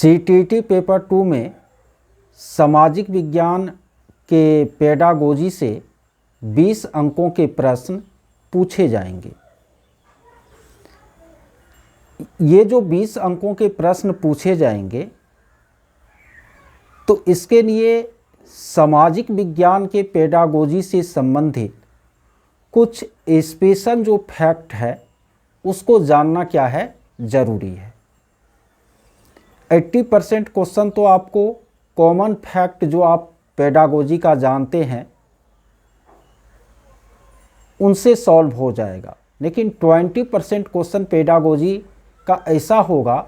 CTT paper 2 में सामाजिक विज्ञान के पेडागोजी से 20 अंकों के प्रश्न पूछे जाएंगे। ये जो 20 अंकों के प्रश्न पूछे जाएंगे तो इसके लिए सामाजिक विज्ञान के पेडागोजी से संबंधित कुछ स्पेशल जो फैक्ट है उसको जानना क्या है ज़रूरी है। 80% क्वेश्चन तो आपको कॉमन फैक्ट जो आप पेडागोजी का जानते हैं उनसे सॉल्व हो जाएगा, लेकिन 20% क्वेश्चन पेडागोजी का ऐसा होगा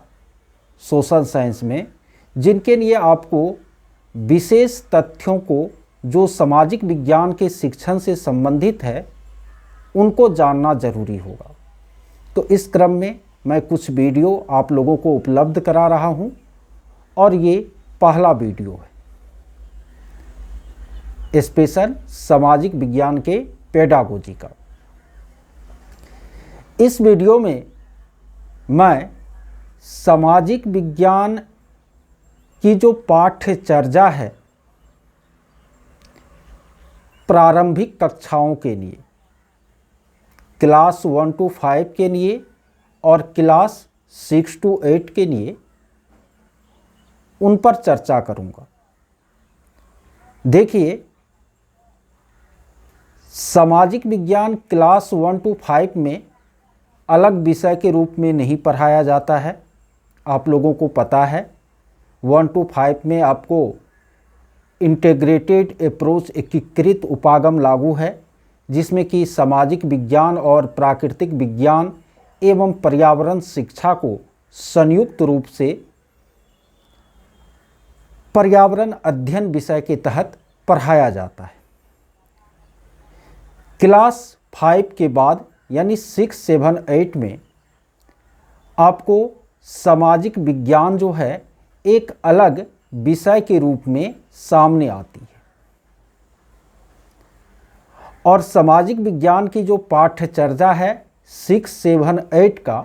सोशल साइंस में जिनके लिए आपको विशेष तथ्यों को जो सामाजिक विज्ञान के शिक्षण से संबंधित है उनको जानना ज़रूरी होगा। तो इस क्रम में मैं कुछ वीडियो आप लोगों को उपलब्ध करा रहा हूं और ये पहला वीडियो है स्पेशल सामाजिक विज्ञान के पेडागोजी का। इस वीडियो में मैं सामाजिक विज्ञान की जो पाठ्यचर्या है प्रारंभिक कक्षाओं के लिए क्लास 1 to 5 के लिए और क्लास 6 to 8 के लिए उन पर चर्चा करूंगा। देखिए, सामाजिक विज्ञान क्लास 1 to 5 में अलग विषय के रूप में नहीं पढ़ाया जाता है। आप लोगों को पता है 1 to 5 में आपको इंटीग्रेटेड अप्रोच एकीकृत उपागम लागू है, जिसमें कि सामाजिक विज्ञान और प्राकृतिक विज्ञान एवं पर्यावरण शिक्षा को संयुक्त रूप से पर्यावरण अध्ययन विषय के तहत पढ़ाया जाता है। क्लास 5 के बाद यानी 6, 7, 8 में आपको सामाजिक विज्ञान जो है एक अलग विषय के रूप में सामने आती है और सामाजिक विज्ञान की जो पाठ्यचर्या है 6, 7, 8 का,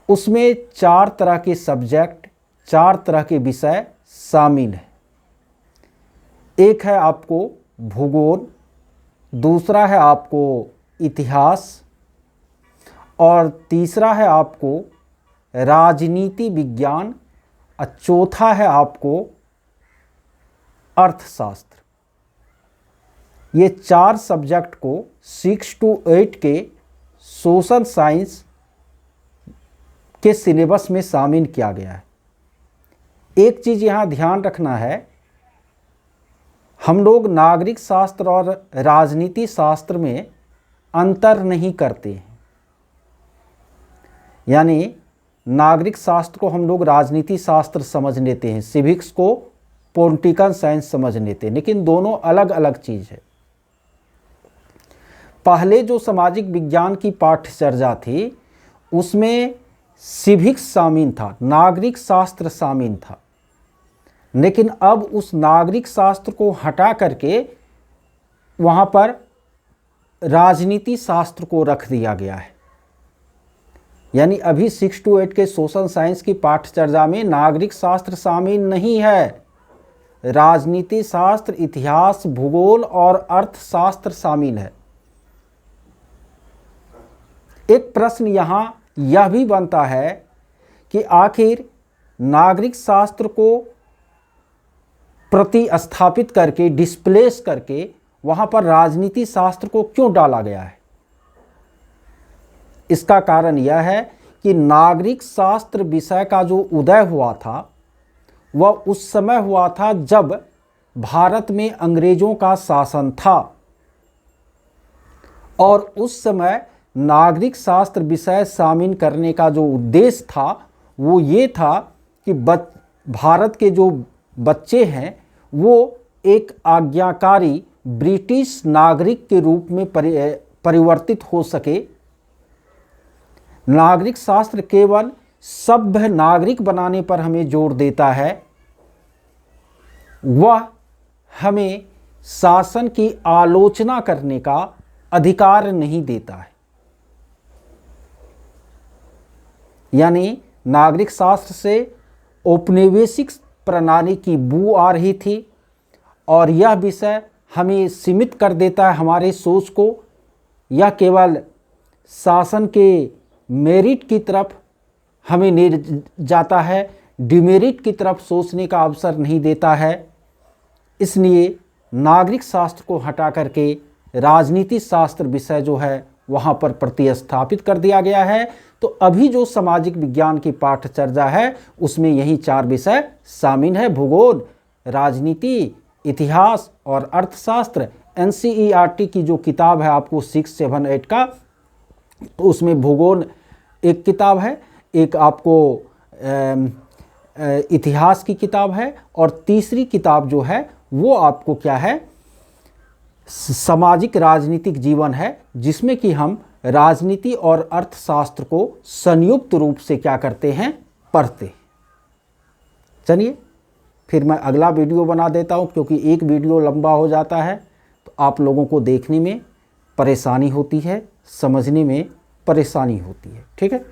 उसमें 4 तरह के सब्जेक्ट, 4 तरह के विषय शामिल हैं। एक है आपको भूगोल, दूसरा है आपको इतिहास और तीसरा है आपको राजनीति विज्ञान और चौथा है आपको अर्थशास्त्र। ये 4 सब्जेक्ट को 6 to 8 के सोशल साइंस के सिलेबस में शामिल किया गया है। एक चीज़ यहाँ ध्यान रखना है, हम लोग नागरिक शास्त्र और राजनीति शास्त्र में अंतर नहीं करते हैं। यानी नागरिक शास्त्र को हम लोग राजनीति शास्त्र समझ लेते हैं, सिविक्स को पॉलिटिकल साइंस समझ लेते हैं, लेकिन दोनों अलग अलग चीज़ है। पहले जो सामाजिक विज्ञान की पाठ्यचर्या थी उसमें सिविक्स शामिल था, नागरिक शास्त्र शामिल था, लेकिन अब उस नागरिक शास्त्र को हटा करके वहाँ पर राजनीति शास्त्र को रख दिया गया है। यानी अभी 6 to 8 के सोशल साइंस की पाठ्यचर्या में नागरिक शास्त्र शामिल नहीं है, राजनीति शास्त्र, इतिहास, भूगोल और अर्थशास्त्र शामिल है। एक प्रश्न यहाँ यह भी बनता है कि आखिर नागरिक शास्त्र को प्रतिस्थापित करके, डिस्प्लेस करके वहाँ पर राजनीति शास्त्र को क्यों डाला गया है? इसका कारण यह है कि नागरिक शास्त्र विषय का जो उदय हुआ था वह उस समय हुआ था जब भारत में अंग्रेजों का शासन था और उस समय नागरिक शास्त्र विषय शामिल करने का जो उद्देश्य था वो ये था कि भारत के जो बच्चे हैं वो एक आज्ञाकारी ब्रिटिश नागरिक के रूप में परिवर्तित हो सके। नागरिक शास्त्र केवल सभ्य नागरिक बनाने पर हमें जोर देता है, वह हमें शासन की आलोचना करने का अधिकार नहीं देता है। यानी नागरिक शास्त्र से औपनिवेशिक प्रणाली की बू आ रही थी और यह विषय हमें सीमित कर देता है हमारे सोच को। यह केवल शासन के मेरिट की तरफ हमें ले जाता है, डिमेरिट की तरफ सोचने का अवसर नहीं देता है। इसलिए नागरिक शास्त्र को हटा करके राजनीति शास्त्र विषय जो है वहाँ पर प्रतिस्थापित कर दिया गया है। तो अभी जो सामाजिक विज्ञान की पाठचर्या है उसमें यही 4 विषय शामिल है: भूगोल, राजनीति, इतिहास और अर्थशास्त्र। NCERT की जो किताब है आपको 6, 7, 8 का, तो उसमें भूगोल एक किताब है, एक आपको इतिहास की किताब है और तीसरी किताब जो है वो आपको क्या है, सामाजिक राजनीतिक जीवन है, जिसमें कि हम राजनीति और अर्थशास्त्र को संयुक्त रूप से क्या करते हैं, पढ़ते हैं। चलिए फिर मैं अगला वीडियो बना देता हूं, क्योंकि एक वीडियो लंबा हो जाता है तो आप लोगों को देखने में परेशानी होती है, समझने में परेशानी होती है। ठीक है।